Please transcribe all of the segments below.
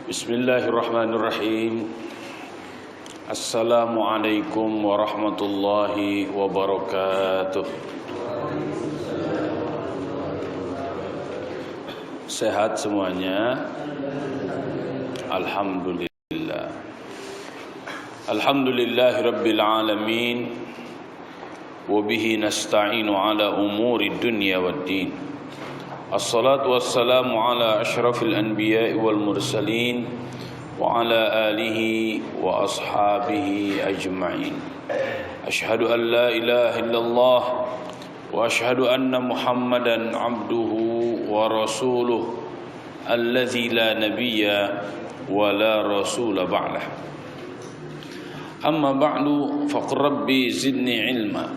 Bismillahirrahmanirrahim. Assalamualaikum warahmatullahi wabarakatuh. Sehat semuanya? Alhamdulillah. Alhamdulillahi rabbil alamin. Wabihi nasta'inu ala umuri dunya waddin. Assalatu wassalamu ala ashrafil anbiya'i wal mursalin wa ala alihi wa ashabihi ajma'in. Ashhadu an la ilaha illallah wa ashhadu anna Muhammadan abduhu wa rasuluh alladzi la nabiyya wa la rasula ba'dah. Amma ba'du faqur rabbi zidni ilma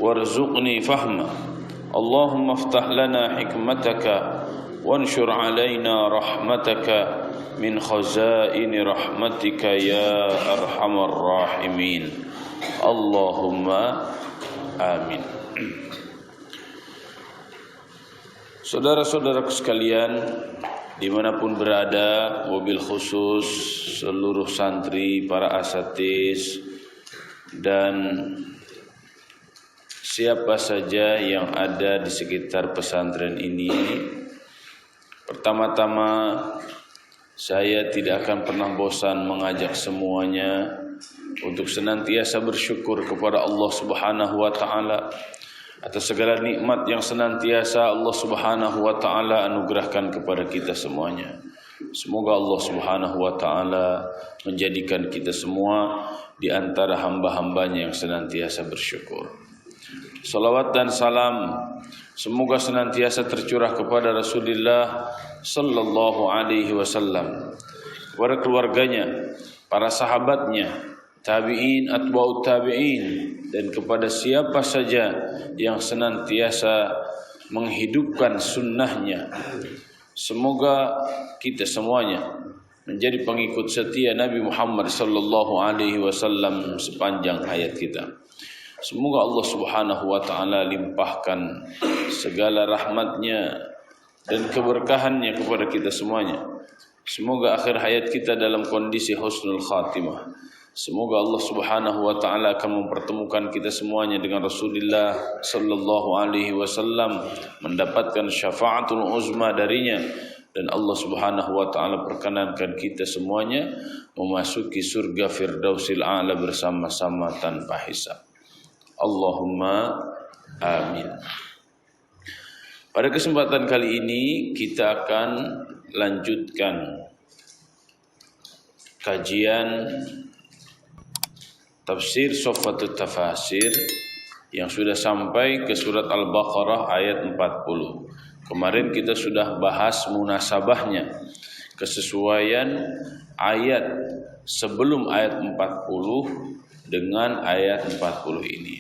warzuqni fahma. Allahumma aftah lana hikmataka wanshur alaina rahmataka min khazaini rahmatika ya arhamar rahimin. Allahumma amin. Saudara-saudaraku sekalian, dimanapun berada, wabil khusus seluruh santri, para asatiz, dan siapa saja yang ada di sekitar pesantren ini. Pertama-tama, saya tidak akan pernah bosan mengajak semuanya untuk senantiasa bersyukur kepada Allah Subhanahu wa taala atas segala nikmat yang senantiasa Allah Subhanahu wa taala anugerahkan kepada kita semuanya. Semoga Allah Subhanahu wa taala menjadikan kita semua di antara hamba-hambanya yang senantiasa bersyukur. Salawat dan salam semoga senantiasa tercurah kepada Rasulullah sallallahu alaihi wasallam, kepada keluarganya, para sahabatnya, tabi'in, atba'ut tabi'in, dan kepada siapa saja yang senantiasa menghidupkan sunnahnya. Semoga kita semuanya menjadi pengikut setia Nabi Muhammad sallallahu alaihi wasallam sepanjang hayat kita. Semoga Allah Subhanahu wa taala limpahkan segala rahmatnya dan keberkahannya kepada kita semuanya. Semoga akhir hayat kita dalam kondisi husnul khatimah. Semoga Allah Subhanahu wa taala akan mempertemukan kita semuanya dengan Rasulullah sallallahu alaihi wasallam, mendapatkan syafaatul uzma darinya, dan Allah Subhanahu wa taala perkenankan kita semuanya memasuki surga Firdausil A'la bersama-sama tanpa hisab. Allahumma amin. Pada kesempatan kali ini kita akan lanjutkan kajian tafsir Sofwatut Tafasir yang sudah sampai ke surat Al-Baqarah ayat 40. Kemarin kita sudah bahas munasabahnya, kesesuaian ayat sebelum ayat 40 dengan ayat 40 ini.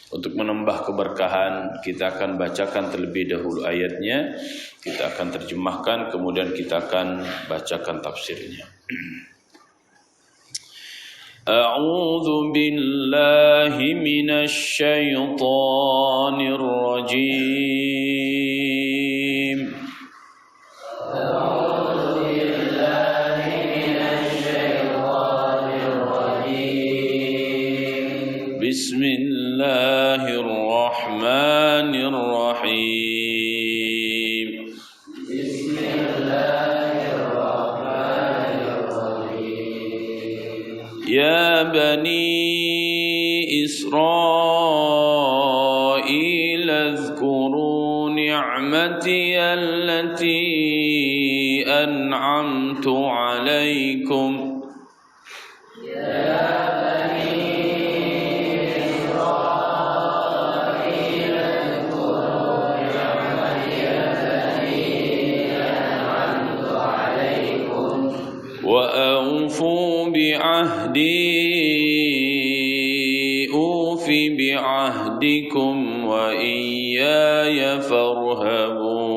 Untuk menambah keberkahan, kita akan bacakan terlebih dahulu ayatnya, kita akan terjemahkan, kemudian kita akan bacakan tafsirnya. A'udzu billahi minasy syaithanir rajim. Bismillahirrahmanirrahim. Ya bani Israil azkuru ni'mati allati an'amtu alaikum. وأوفوا بعهدي أوف بعهدكم وإياي فارهبون.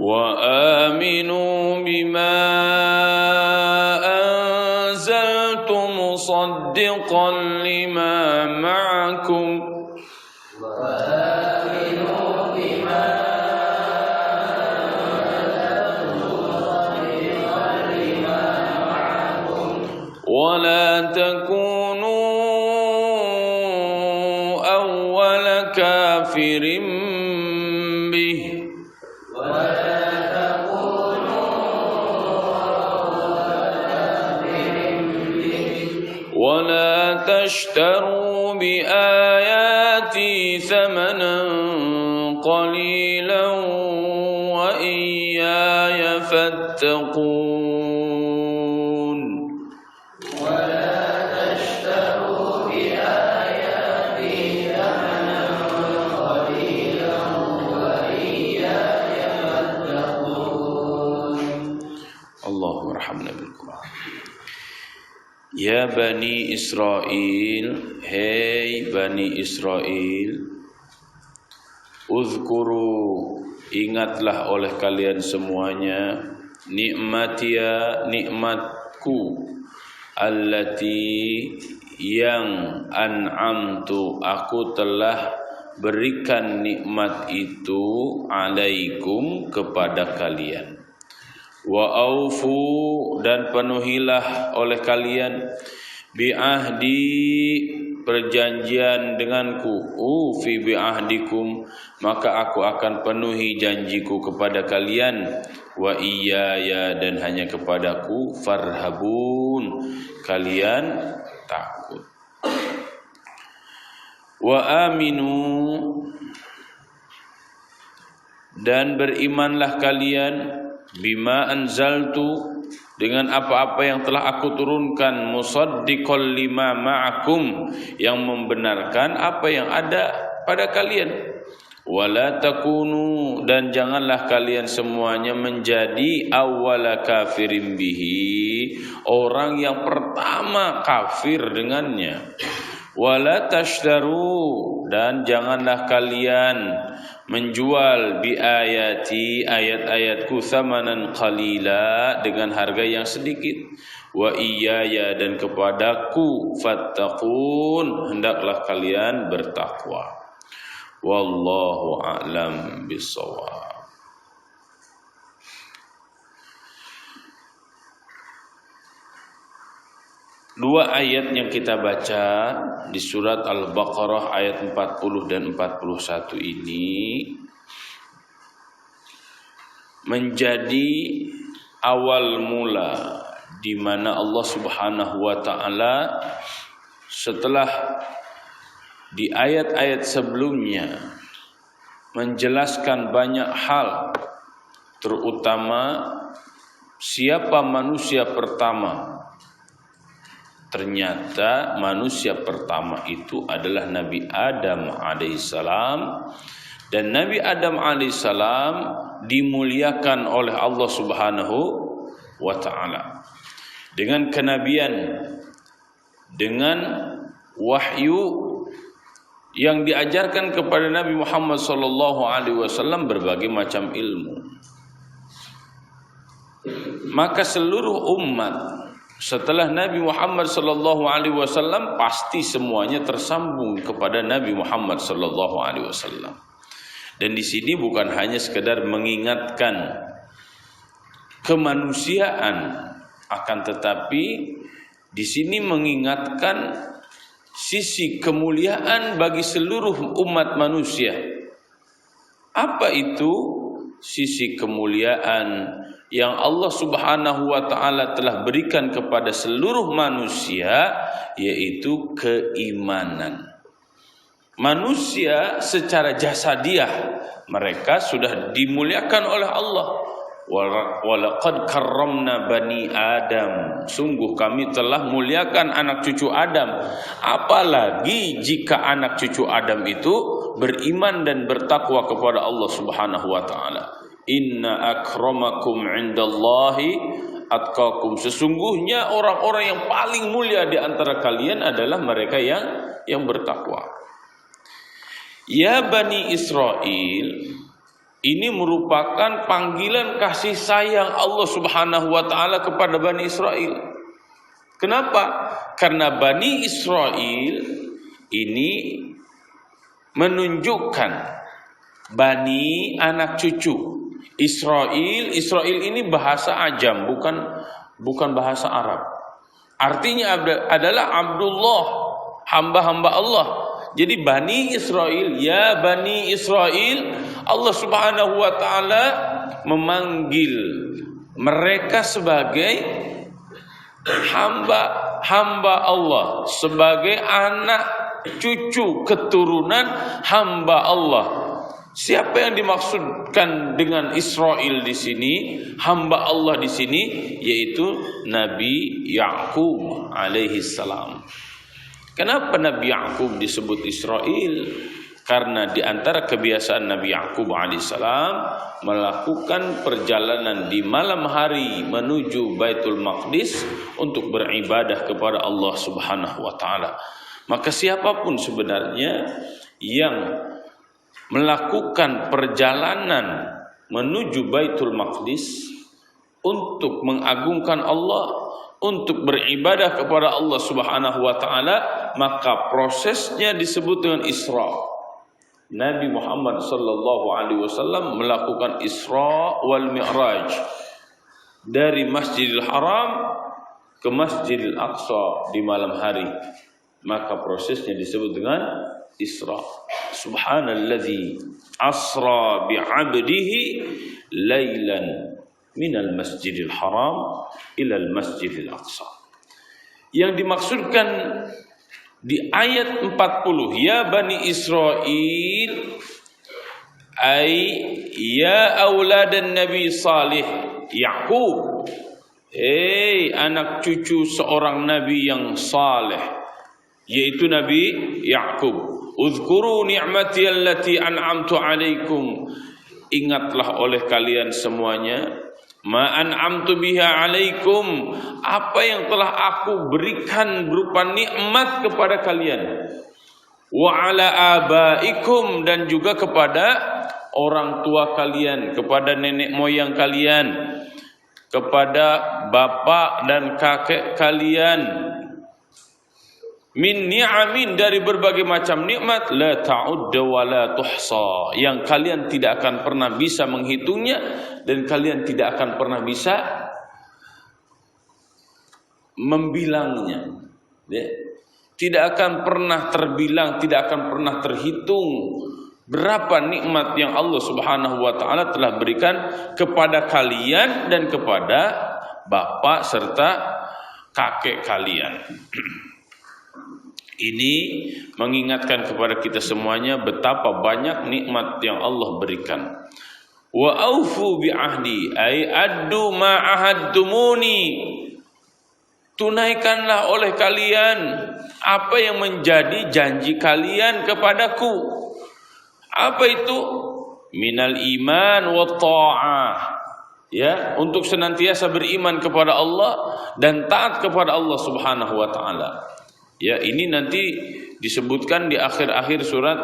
وآمنوا بما أنزلتم ولا تكونوا أول كافر به ولا تشتروا بآياتي ثمنا قليلا وإياي فاتقون ولا تشتروا بآياتي ثمنا قليلا وإياي فاتقون اللهم ارحمنا بالقرآن. Ya Bani Israel, hei Bani Israel, uzkuru, ingatlah oleh kalian semuanya, nikmatia, nikmatku, allati, yang an'amtu, aku telah berikan nikmat itu alaikum, kepada kalian. Wa aufu, dan penuhilah oleh kalian, bi'ahdi, perjanjian denganku, ufi bi'ahdikum, maka aku akan penuhi janjiku kepada kalian, wa iyaya, dan hanya kepadaku, farhabun, kalian takut. Wa aminu, dan berimanlah kalian, bima anzaltu, dengan apa-apa yang telah aku turunkan, musaddiqal lima ma'akum, yang membenarkan apa yang ada pada kalian. Wala takunu, dan janganlah kalian semuanya menjadi awwala kafirin bihi, orang yang pertama kafir dengannya. Wala tashdaru, dan janganlah kalian menjual bi ayati, ayat-ayatku, thamanan qalila, dengan harga yang sedikit. Wa iyaya, dan kepadaku, fattaqun, hendaklah kalian bertakwa. Wallahu a'lam bissawab. Dua ayat yang kita baca di surat Al-Baqarah ayat 40 dan 41 ini menjadi awal mula di mana Allah Subhanahu wa taala setelah di ayat-ayat sebelumnya menjelaskan banyak hal, terutama siapa manusia pertama. Ternyata manusia pertama itu adalah Nabi Adam alaihissalam, dan Nabi Adam alaihissalam dimuliakan oleh Allah Subhanahu wa taala dengan kenabian, dengan wahyu yang diajarkan kepada Nabi Muhammad sallallahu alaihi wasallam, berbagai macam ilmu. Maka seluruh umat setelah Nabi Muhammad sallallahu alaihi wasallam pasti semuanya tersambung kepada Nabi Muhammad sallallahu alaihi wasallam. Dan di sini bukan hanya sekedar mengingatkan kemanusiaan, akan tetapi di sini mengingatkan sisi kemuliaan bagi seluruh umat manusia. Apa itu sisi kemuliaan yang Allah Subhanahu wa taala telah berikan kepada seluruh manusia, yaitu keimanan. Manusia secara jasadiah mereka sudah dimuliakan oleh Allah. Walaqad karramna bani Adam, sungguh kami telah muliakan anak cucu Adam. Apalagi jika anak cucu Adam itu beriman dan bertakwa kepada Allah Subhanahu wa taala. Inna akramakum indallahi atqakum, sesungguhnya orang-orang yang paling mulia di antara kalian adalah mereka yang bertakwa. Ya Bani Israel, ini merupakan panggilan kasih sayang Allah Subhanahu wa taala kepada Bani Israel. Kenapa? Karena Bani Israel ini menunjukkan Bani, anak cucu. Israel ini bahasa Ajam, bukan bahasa Arab. Artinya adalah Abdullah, hamba-hamba Allah. Jadi Bani Israel, ya Bani Israel, Allah Subhanahu wa taala memanggil mereka sebagai hamba Allah, sebagai anak cucu keturunan hamba Allah. Siapa yang dimaksudkan dengan Israel di sini, hamba Allah di sini, yaitu Nabi Yakub alaihi salam. Kenapa Nabi Yakub disebut Israel? Karena di antara kebiasaan Nabi Yakub alaihissalam melakukan perjalanan di malam hari menuju Baitul Maqdis untuk beribadah kepada Allah Subhanahu wa taala. Maka siapapun sebenarnya yang melakukan perjalanan menuju Baitul Maqdis untuk mengagungkan Allah, untuk beribadah kepada Allah Subhanahu wa taala, maka prosesnya disebut dengan Isra. Nabi Muhammad sallallahu alaihi wasallam melakukan Isra wal Mi'raj dari Masjidil Haram ke Masjidil Aqsa di malam hari. Maka prosesnya disebut dengan Isra. Subhanalladzi asra bi'abdihi lailan minal Masjidil Haram ilal Masjidil Aqsa. Yang dimaksudkan di ayat 40, ya Bani Israel, ay ya auladan Nabi Salih Yakub, anak cucu seorang Nabi yang saleh, yaitu Nabi Yakub. Uzkuru ni'mati allati an'amtu alaikum, ingatlah oleh kalian semuanya, ma an'amtu biha alaikum, apa yang telah aku berikan berupa nikmat kepada kalian, wa ala abaikum, dan juga kepada orang tua kalian, kepada nenek moyang kalian, kepada bapak dan kakek kalian, min ni'amin, dari berbagai macam nikmat, la ta'udda wa la tuhsa, yang kalian tidak akan pernah bisa menghitungnya dan kalian tidak akan pernah bisa membilangnya. Tidak akan pernah terbilang, tidak akan pernah terhitung berapa nikmat yang Allah Subhanahu wa taala telah berikan kepada kalian dan kepada bapak serta kakek kalian. Ini mengingatkan kepada kita semuanya betapa banyak nikmat yang Allah berikan. Wa aufu bi ahdi, ay addu ma ahadtumuni, tunaikanlah oleh kalian apa yang menjadi janji kalian kepadaku. Apa itu? Minal iman wa ta'ah, ya, untuk senantiasa beriman kepada Allah dan taat kepada Allah Subhanahu wa taala. Ya, ini nanti disebutkan di akhir-akhir surat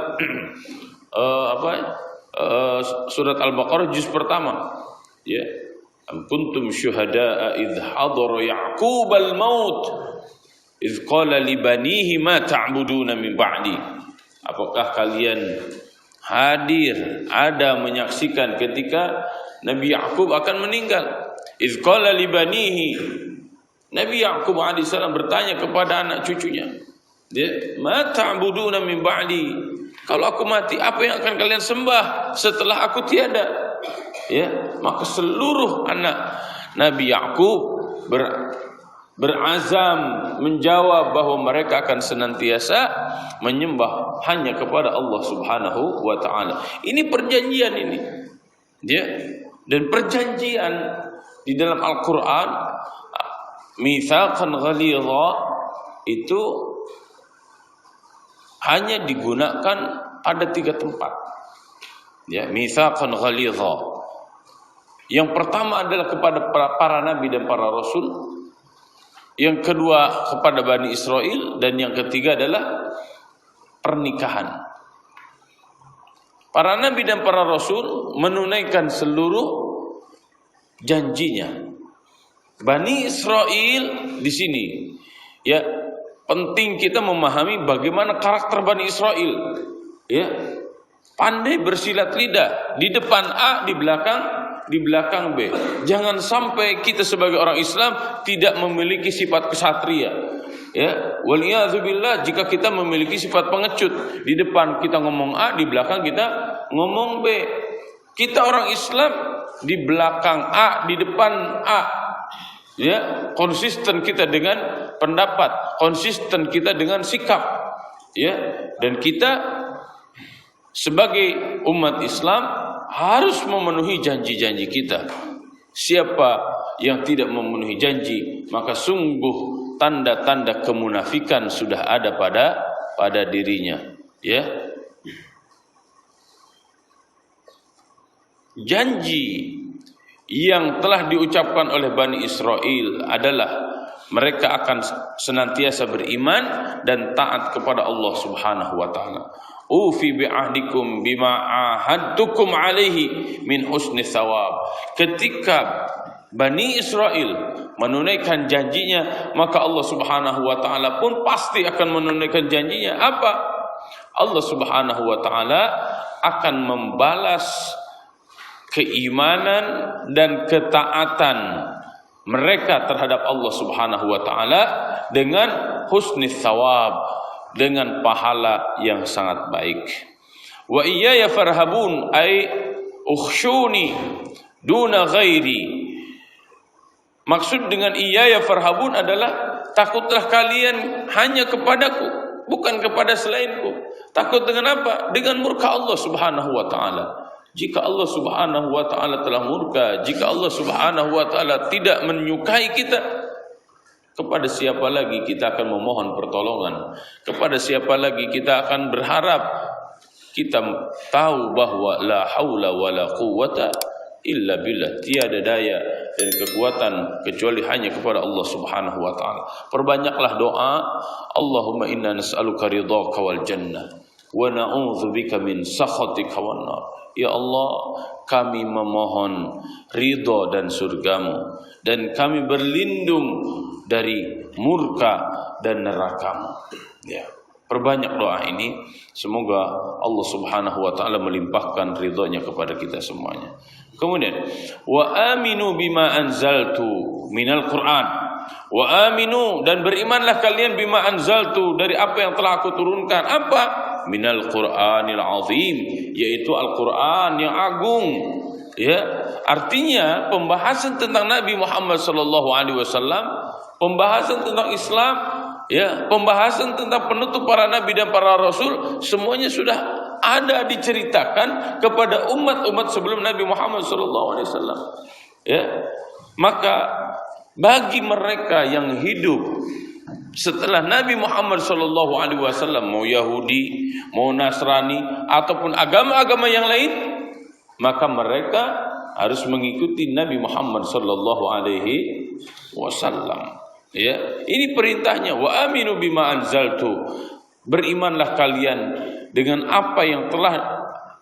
surat Al-Baqarah juz pertama. Ya. Am kuntum syuhada'a idh hadara Ya'qub al-maut idh qala li banihi ma ta'buduna min ba'di. Apakah kalian hadir, ada menyaksikan ketika Nabi Ya'qub akan meninggal? Idh qala li banihi, Nabi Yakub alaihissalam bertanya kepada anak cucunya, ma ta'buduna min ba'di, kalau aku mati apa yang akan kalian sembah setelah aku tiada? Ya, maka seluruh anak Nabi Yakub berazam menjawab bahwa mereka akan senantiasa menyembah hanya kepada Allah Subhanahu wa taala. Ini perjanjian ini. Ya. Dan perjanjian di dalam Al-Qur'an, mitsaqan ghalidha, itu hanya digunakan pada 3 tempat. Ya, mitsaqan ghalidha. Yang pertama adalah kepada para nabi dan para rasul. Yang kedua kepada Bani Israel, dan yang ketiga adalah pernikahan. Para nabi dan para rasul menunaikan seluruh janjinya. Bani Israel di sini, ya, penting kita memahami bagaimana karakter Bani Israel. Ya, pandai bersilat lidah, di depan A, di belakang di belakang B. Jangan sampai kita sebagai orang Islam tidak memiliki sifat kesatria. Ya, waliyadzubillah, jika kita memiliki sifat pengecut, di depan kita ngomong A, di belakang kita ngomong B. Kita orang Islam di belakang A, di depan A. Ya, konsisten kita dengan pendapat, konsisten kita dengan sikap. Ya, dan kita sebagai umat Islam harus memenuhi janji-janji kita. Siapa yang tidak memenuhi janji, maka sungguh tanda-tanda kemunafikan sudah ada pada dirinya. Ya, janji yang telah diucapkan oleh Bani Israel adalah mereka akan senantiasa beriman dan taat kepada Allah Subhanahu wa taala. Ufi bi'ahdikum bima ahadtukum alaihi min husni thawab. Ketika Bani Israel menunaikan janjinya, maka Allah Subhanahu wa taala pun pasti akan menunaikan janjinya. Apa? Allah Subhanahu wa taala akan membalas keimanan dan ketaatan mereka terhadap Allah Subhanahu wa taala dengan husni thawab, dengan pahala yang sangat baik. Wa iyaya farhabun ay ukhshuni duna ghairi. Maksud dengan iyaya farhabun adalah takutlah kalian hanya kepadaku, bukan kepada selainku. Takut dengan apa? Dengan murka Allah Subhanahu wa taala. Jika Allah Subhanahu wa taala telah murka, jika Allah Subhanahu wa taala tidak menyukai kita, kepada siapa lagi kita akan memohon pertolongan? Kepada siapa lagi kita akan berharap? Kita tahu bahwa la haula wala quwwata illa billah, tiada daya dan kekuatan kecuali hanya kepada Allah Subhanahu wa taala. Perbanyaklah doa, Allahumma inna nas'aluka ridhaka wal jannah wa na'udzubika min sakhatika wan nar. Ya Allah, kami memohon ridha dan surgamu, dan kami berlindung dari murka dan nerakamu. Ya, perbanyak doa ini, semoga Allah Subhanahu wa taala melimpahkan ridhonya kepada kita semuanya. Kemudian, wa aminu bima anzaltu minal Qur'an. Wa aminu, dan berimanlah kalian bima anzaltu, dari apa yang telah aku turunkan. Apa? Minal Qur'anil azim, yaitu Al-Qur'an yang agung. Ya, artinya pembahasan tentang Nabi Muhammad sallallahu alaihi wasallam, pembahasan tentang Islam, ya, pembahasan tentang penutup para nabi dan para rasul, semuanya sudah ada diceritakan kepada umat-umat sebelum Nabi Muhammad sallallahu alaihi wasallam. Ya, maka bagi mereka yang hidup setelah Nabi Muhammad sallallahu alaihi wasallam, mau Yahudi, mau Nasrani ataupun agama-agama yang lain, maka mereka harus mengikuti Nabi Muhammad sallallahu alaihi wasallam. Ya, ini perintahnya, wa aminu bima anzaltu. Berimanlah kalian dengan apa yang telah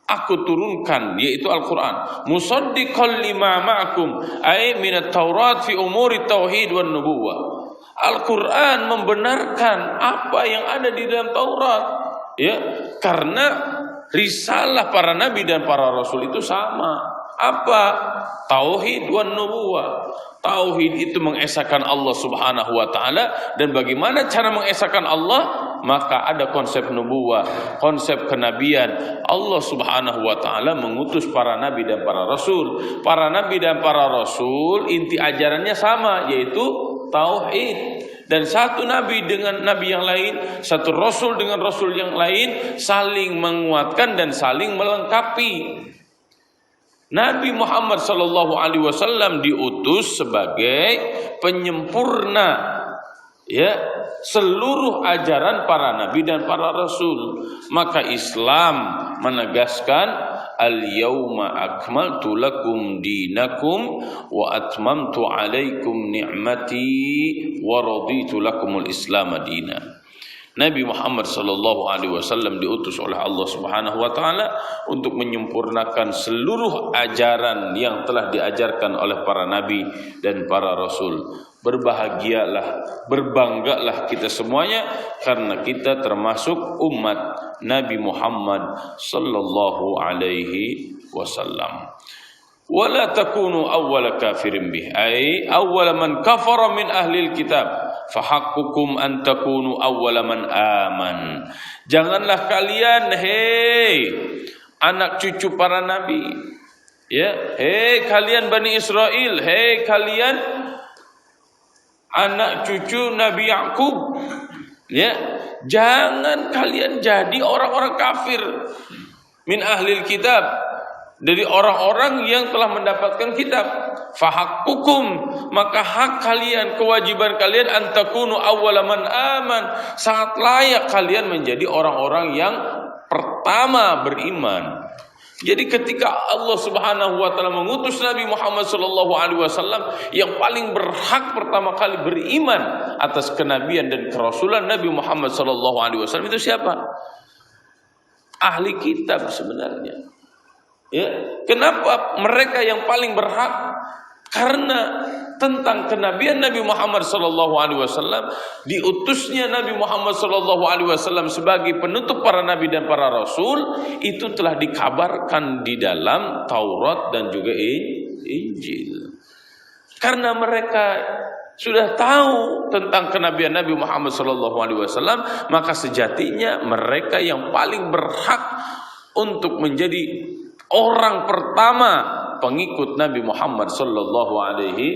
aku turunkan, yaitu Al-Qur'an. Musaddiqan lima ma'akum, ay minat Taurat fi umuri tauhid wan nubuwah. Al-Quran membenarkan apa yang ada di dalam Taurat, ya, karena risalah para nabi dan para rasul itu sama. Apa? Tauhid wan nubuwah. Tauhid itu mengesahkan Allah Subhanahu wa taala, dan bagaimana cara mengesahkan Allah? Maka ada konsep nubuwah, konsep kenabian. Allah Subhanahu wa taala mengutus para nabi dan para rasul. Para nabi dan para rasul inti ajarannya sama, yaitu tauhid. Dan satu nabi dengan nabi yang lain, satu rasul dengan rasul yang lain saling menguatkan dan saling melengkapi. Nabi Muhammad sallallahu alaihi wasallam diutus sebagai penyempurna, ya, seluruh ajaran para nabi dan para rasul. Maka Islam menegaskan, al-yawma akmaltu lakum dinakum wa atmamtu alaikum ni'mati wa raditu lakumul Islam madina. Nabi Muhammad sallallahu alaihi wasallam diutus oleh Allah Subhanahu wa taala untuk menyempurnakan seluruh ajaran yang telah diajarkan oleh para nabi dan para rasul. Berbahagialah, berbanggalah kita semuanya karena kita termasuk umat Nabi Muhammad sallallahu alaihi wasallam. wala takunu awwala kafirin bih, ay awwala man kafara min ahlil kitab, fahaqqukum an takunu awwala man aman. Janganlah kalian, anak cucu para nabi, ya, kalian Bani Israel, kalian anak cucu Nabi Yakub, ya, jangan kalian jadi orang-orang kafir min ahlil kitab, dari orang-orang yang telah mendapatkan kitab. Fahaqqukum, maka hak kalian, kewajiban kalian, antakunu awwala man aman, sangat layak kalian menjadi orang-orang yang pertama beriman. Jadi ketika Allah Subhanahu wa taala mengutus Nabi Muhammad sallallahu alaihi wasallam, yang paling berhak pertama kali beriman atas kenabian dan kerasulan Nabi Muhammad sallallahu alaihi wasallam itu siapa? Ahli kitab sebenarnya. Ya, kenapa mereka yang paling berhak? Karena tentang kenabian Nabi Muhammad sallallahu alaihi wasallam, diutusnya Nabi Muhammad sallallahu alaihi wasallam sebagai penutup para nabi dan para rasul, itu telah dikabarkan di dalam Taurat dan juga Injil. Karena mereka sudah tahu tentang kenabian Nabi Muhammad sallallahu alaihi wasallam, maka sejatinya mereka yang paling berhak untuk menjadi orang pertama pengikut Nabi Muhammad sallallahu alaihi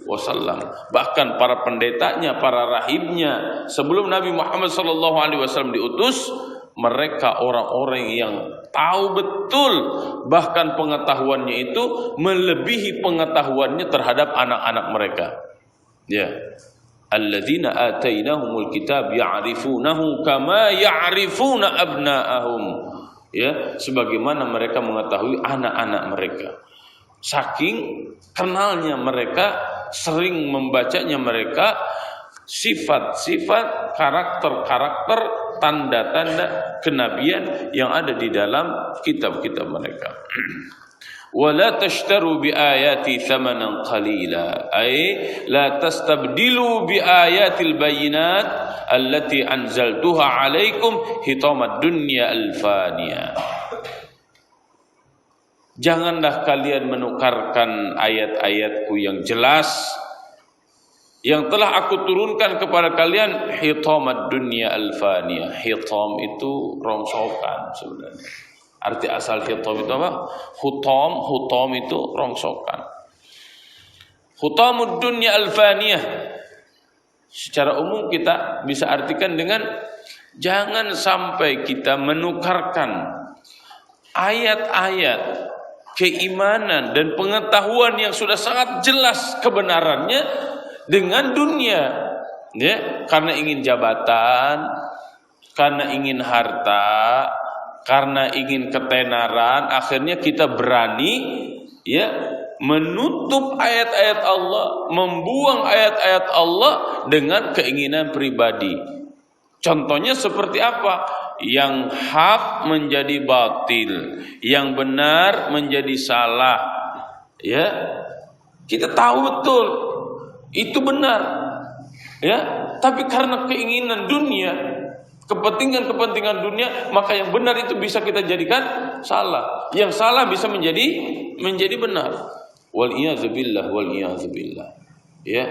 wasallam. Bahkan para pendetanya, para rahibnya sebelum Nabi Muhammad sallallahu alaihi wasallam diutus, mereka orang-orang yang tahu betul, bahkan pengetahuannya itu melebihi pengetahuannya terhadap anak-anak mereka. Ya. Alladzina atainahumul kitab ya'rifunahu kama ya'rifuna abna'ahum. Ya, sebagaimana mereka mengetahui anak-anak mereka. Saking kenalnya mereka, sering membacanya mereka, sifat-sifat, karakter-karakter, tanda-tanda kenabian yang ada di dalam kitab-kitab mereka. Wala tashtaru bi ayati thamanan qalila, ay la tastabdilu bi ayatil bayinat allati anzaltuha alaikum hitamad dunya alfaniya. Janganlah kalian menukarkan ayat-ayatku yang jelas yang telah aku turunkan kepada kalian, hitamad dunya alfaniya. Hitam itu rongsokan sebenarnya. Arti asal hitam itu apa? Hutam itu rongsokan. Hutamud dunya alfaniyah. Secara umum kita bisa artikan dengan jangan sampai kita menukarkan ayat-ayat keimanan dan pengetahuan yang sudah sangat jelas kebenarannya dengan dunia. Ya, karena ingin jabatan, karena ingin harta, karena ingin ketenaran, akhirnya kita berani, ya, menutup ayat-ayat Allah, membuang ayat-ayat Allah dengan keinginan pribadi. Contohnya seperti apa? Yang hak menjadi batil, yang benar menjadi salah. Ya, kita tahu betul itu benar. Ya, tapi karena keinginan dunia, kepentingan dunia, maka yang benar itu bisa kita jadikan salah, yang salah bisa menjadi benar. Wal iyadzubillah, wal iyadzubillah. Ya,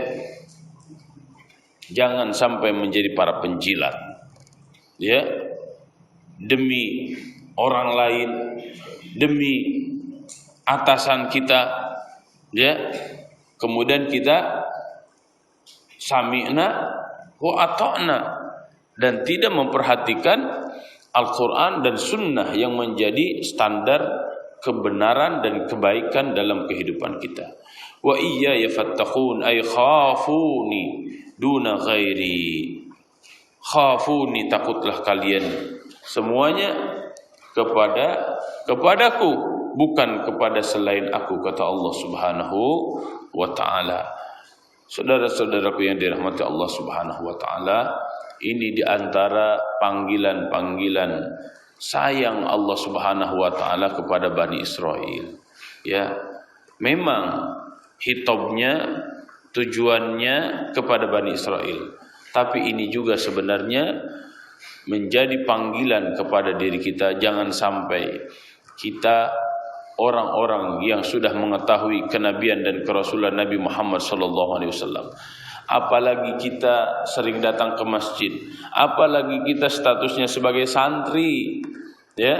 jangan sampai menjadi para penjilat. Ya, demi orang lain, demi atasan kita, ya, kemudian kita sami'na wa ata'na dan tidak memperhatikan Al-Quran dan Sunnah yang menjadi standar kebenaran dan kebaikan dalam kehidupan kita. Wa iyya yafattaqun ay khafuni duna ghairi. Khafuni, takutlah kalian semuanya kepadaku, bukan kepada selain aku, kata Allah Subhanahu wa taala. Saudara-saudaraku yang dirahmati Allah Subhanahu wa taala, ini diantara panggilan-panggilan sayang Allah Subhanahu wa taala kepada Bani Israel. Ya, memang hitobnya, tujuannya kepada Bani Israel, tapi ini juga sebenarnya menjadi panggilan kepada diri kita. Jangan sampai kita orang-orang yang sudah mengetahui kenabian dan kerasulan Nabi Muhammad SAW. Apalagi kita sering datang ke masjid, apalagi kita statusnya sebagai santri, ya,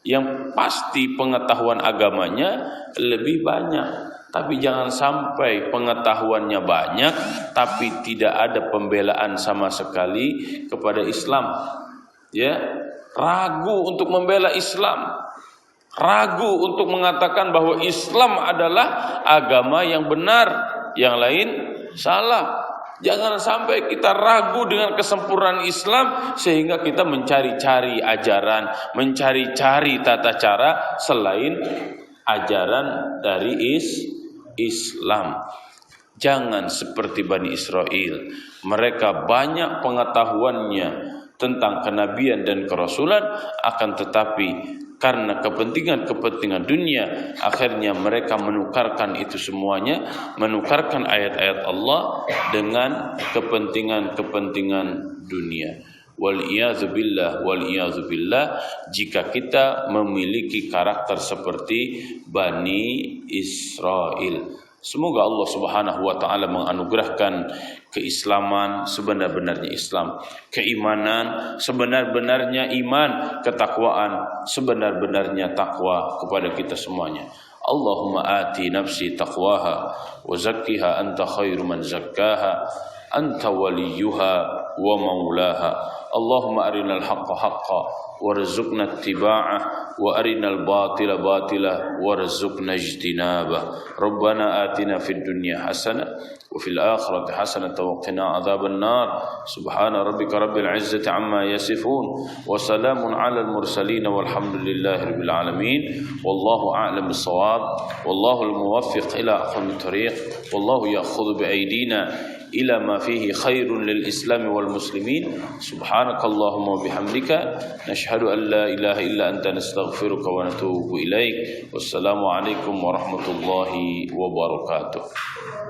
yang pasti pengetahuan agamanya lebih banyak. Tapi jangan sampai pengetahuannya banyak tapi tidak ada pembelaan sama sekali kepada Islam. Ya, ragu untuk membela Islam, ragu untuk mengatakan bahwa Islam adalah agama yang benar, yang lain salah. Jangan sampai kita ragu dengan kesempurnaan Islam sehingga kita mencari-cari ajaran, mencari-cari tata cara selain ajaran dari Islam. Jangan seperti Bani Israel. Mereka banyak pengetahuannya tentang kenabian dan kerasulan, akan tetapi karena kepentingan dunia, akhirnya mereka menukarkan itu semuanya, menukarkan ayat-ayat Allah dengan kepentingan dunia. Wal-iyadzu billah, jika kita memiliki karakter seperti Bani Israel. Semoga Allah Subhanahu wa taala menganugerahkan keislaman sebenar-benarnya Islam, keimanan sebenar-benarnya iman, ketakwaan sebenar-benarnya takwa kepada kita semuanya. Allahumma ati nafsi taqwaha wa zakkiha anta khairu man zakkaha anta waliyuha wa maulaha. Allahumma arinal haqqa haqqa warzuqna ittiba'ah wa arinal batila batila warzuqna ijtinabah. Rabbana atina fid dunya hasanah wa fil akhirati hasanah wa qina adzaban nar. Subhana rabbika rabbil izzati amma yasifun wa salamun alal mursalin walhamdulillahi rabbil alamin. Wallahu a'lam bis-shawab. Wallahu al-muwaffiq ila aqwamit thariq. Wallahu ya'khudhu bi aydina ila ma fihi khairun lil Islam wal muslimin. Subhanakallahumma wa bihamdika nashhadu an la ilaha illa anta nastaghfiruka wa natubu ilaik. Wassalamu alaikum warahmatullahi wabarakatuh.